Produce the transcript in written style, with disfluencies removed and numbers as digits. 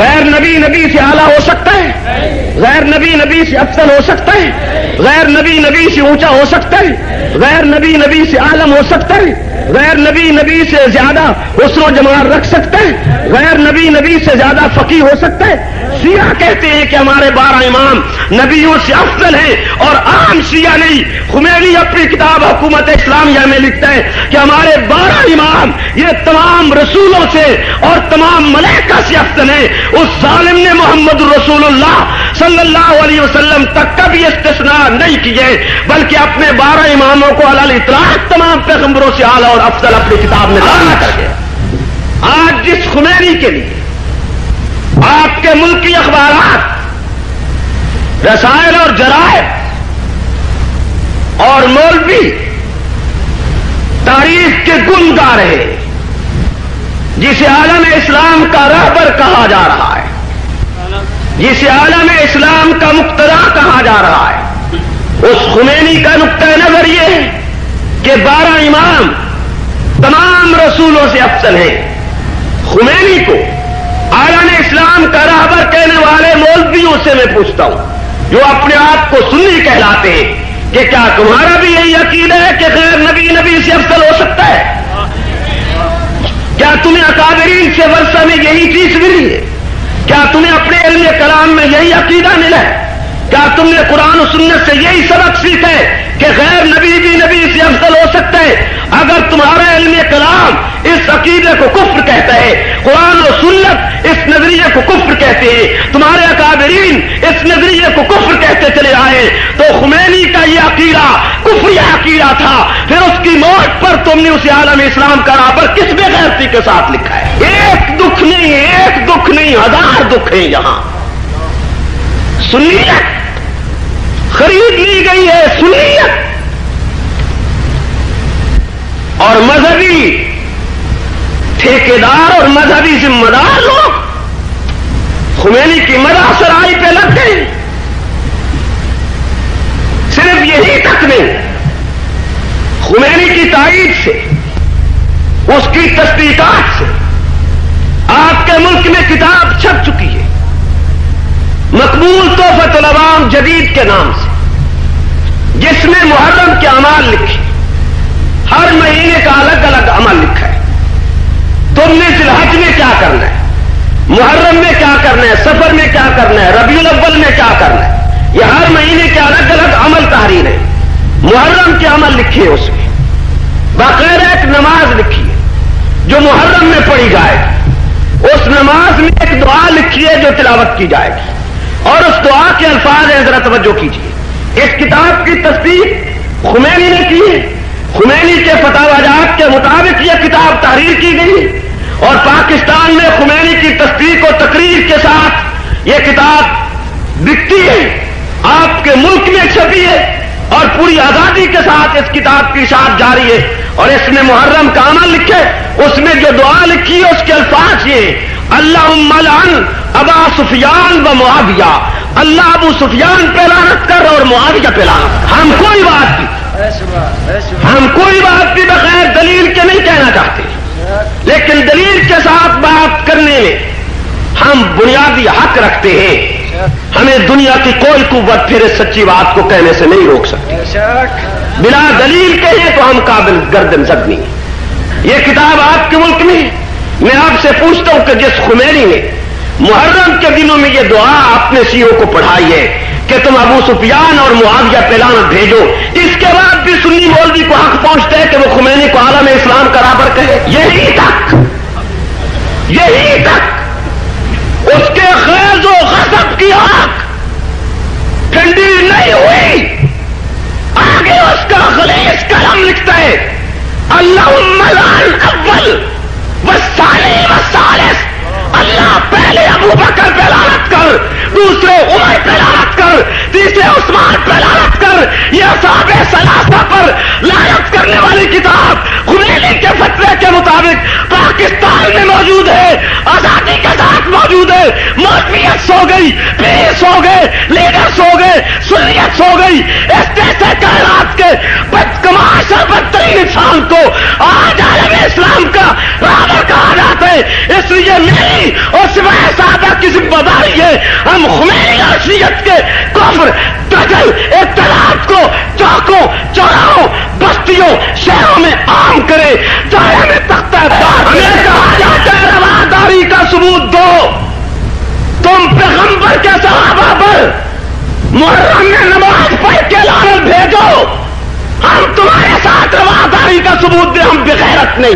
غیر نبی نبی سے اعلیٰ ہو سکتا ہے؟ غیر نبی نبی سے افضل ہو سکتا ہے؟ غیر نبی نبی سے اونچا ہو سکتا ہے؟ غیر نبی نبی سے عالم ہو سکتا ہے؟ غیر نبی نبی سے زیادہ حسن و جمال رکھ سکتا ہے؟ غیر نبی نبی سے زیادہ فقیہ ہو سکتا ہے؟ شیعہ کہتے ہیں کہ ہمارے 12 امام نبیوں سے افضل ہیں، اور عام شیعہ نہیں. خمینی اپنی کتاب حکومت اسلامیہ میں لکھتا ہے کہ ہمارے 12 امام یہ تمام رسولوں سے اور تمام ملائکہ سے افضل ہیں. اس ظالم نے محمد رسول اللہ صلی اللہ علیہ وسلم تک کا بھی استثناء نہیں کیے، بلکہ اپنے 12 اماموں کو علی الاطلاق تمام پیغمبروں سے اعلیٰ اور افضل اپنی کتاب میں داخل کر گیا. آج جس خمینی کے لیے آپ کے ملکی اخبارات، رسائل اور جرائد اور مولوی تاریخ کے گن گا رہے، جسے عالم اسلام کا رہبر کہا جا رہا ہے، جسے عالم اسلام کا مقتدا کہا جا رہا ہے، اس خمینی کا نقطۂ نظر یہ ہے کہ 12 امام تمام رسولوں سے افضل ہیں. خمینی کو عالم اسلام کا رہبر کہنے والے مولویوں سے میں پوچھتا ہوں، جو اپنے آپ کو سنی کہلاتے ہیں، کہ کیا تمہارا بھی یہی عقیدہ ہے کہ غیر نبی نبی سے افضل ہو سکتا ہے؟ کیا تمہیں اکابرین سے ورثہ میں یہی چیز ملی ہے؟ کیا تمہیں اپنے علم کلام میں یہی عقیدہ ملا ہے؟ کیا تم نے قرآن و سنت سے یہی سبق سیکھا ہے کہ غیر نبی بھی نبی سے افضل ہو سکتا ہے؟ اگر تمہارا علم کلام اس عقیدے کو کفر کہتا ہے، قرآن و سنت اس نظریے کو کفر کہتے ہیں، تمہارے اکابرین اس نظریے کو کفر کہتے چلے آئے، تو خمینی کا یہ عقیدہ کفری عقیدہ تھا. پھر اس کی موت پر تم نے اسے عالم اسلام کا رہبر کس بے غیرتی کے ساتھ لکھا ہے؟ ایک دکھ نہیں 1000 دکھ ہیں یہاں. سنیت خرید لی گئی ہے، سنیت اور مذہبی ٹھیکیدار اور مذہبی ذمہ دار لوگ خمینی کی مدح سرائی پہ لگ گئے. صرف یہی تک نہیں، خمینی کی تائید سے، اس کی تصدیقات سے آپ کے ملک میں کتاب چھپ چکی ہے، مقبول تحفۃ العوام جدید کے نام سے، جس میں محرم کے اعمال لکھے، ہر مہینے کا الگ الگ عمل لکھا ہے. تم نے ذی الحج میں کیا کرنا ہے، محرم میں کیا کرنا ہے، سفر میں کیا کرنا ہے، ربیع الاول میں کیا کرنا ہے، یہ ہر مہینے کے الگ الگ عمل تحریر ہے. محرم کے عمل لکھے اس میں، باقاعدہ ایک نماز لکھی ہے جو محرم میں پڑھی جائے گی، اس نماز میں ایک دعا لکھی ہے جو تلاوت کی جائے گی، اور اس دعا کے الفاظ ہیں، ذرا توجہ کیجیے. اس کتاب کی تصدیق خمینی نے کی ہے. خمینی کے فتاوی جات کے مطابق یہ کتاب تحریر کی گئی، اور پاکستان میں خمینی کی تصدیق و تقریر کے ساتھ یہ کتاب بکتی ہے، آپ کے ملک میں چھپی ہے، اور پوری آزادی کے ساتھ اس کتاب کی اشاعت جاری ہے. اور اس میں محرم کا عمل لکھے، اس میں جو دعا لکھی ہے اس کے الفاظ یہ: اللہم لعن ابا سفیان و معاویہ، اللہ ابو سفیان پہ لعنت کر اور معاویہ پہ لعنت کر. ہم کوئی بات بھی بغیر دلیل کے نہیں کہنا چاہتے، لیکن دلیل کے ساتھ بات کرنے میں ہم بنیادی حق رکھتے ہیں. ہمیں دنیا کی کوئی قوت پھر اس سچی بات کو کہنے سے نہیں روک سکتی. بلا دلیل کہیں تو ہم قابل گردن زدنی. یہ کتاب آپ کے ملک میں، میں آپ سے پوچھتا ہوں کہ جس خمینی نے محرم کے دنوں میں یہ دعا اپنے شیعوں کو پڑھائی ہے کہ تم ابو سفیان اور معاویہ پہ لعنت بھیجو، اس کے بعد بھی سنی مولوی کو حق پہنچتا ہے کہ وہ خمینی کو عالم اسلام کا رہبر کہے. یہی تک اس کے خیز و غضب کی آنکھ ٹھنڈی نہیں ہوئی. آگے اس کا خلیص قلم لکھتا ہے: اللہم لعن اول والثانی والثالث، اللہ پہلے ابو بکر پہ لعنت کر، دوسرے عمر پہ لعنت کر، تیسرے عثمان پہ لعنت کر. یہ اصحاب ثلاثہ پر لعنت کرنے والی کتاب خمینی کے فتوے کے مطابق پاکستان میں موجود ہے، آزادی کے ساتھ موجود ہے. مولویت سو گئی، پیر سو گئے، لیڈر سو گئے، سنیت سو گئی. اس جیسے کائنات کے بدکماش اور بدترین انسان کو آج عالم اسلام کا رہبر کہا جاتا ہے. اس لیے میری اور سوائے سعادت کی ذمہ داری ہے ہم خمینی اور شیعت کے کفر، قتل، اختلاف کو چوکوں، چوراہوں، بستیوں، شہروں میں عام کرے، چاہے ہمیں تختہ دار رواداری کا ثبوت دو۔ تم پیغمبر کے صحابہ پر محرم میں نماز پڑھ کے لعنت بھیجو، ہم تمہارے ساتھ رواداری کا ثبوت دیں، ہم بغیرت نہیں۔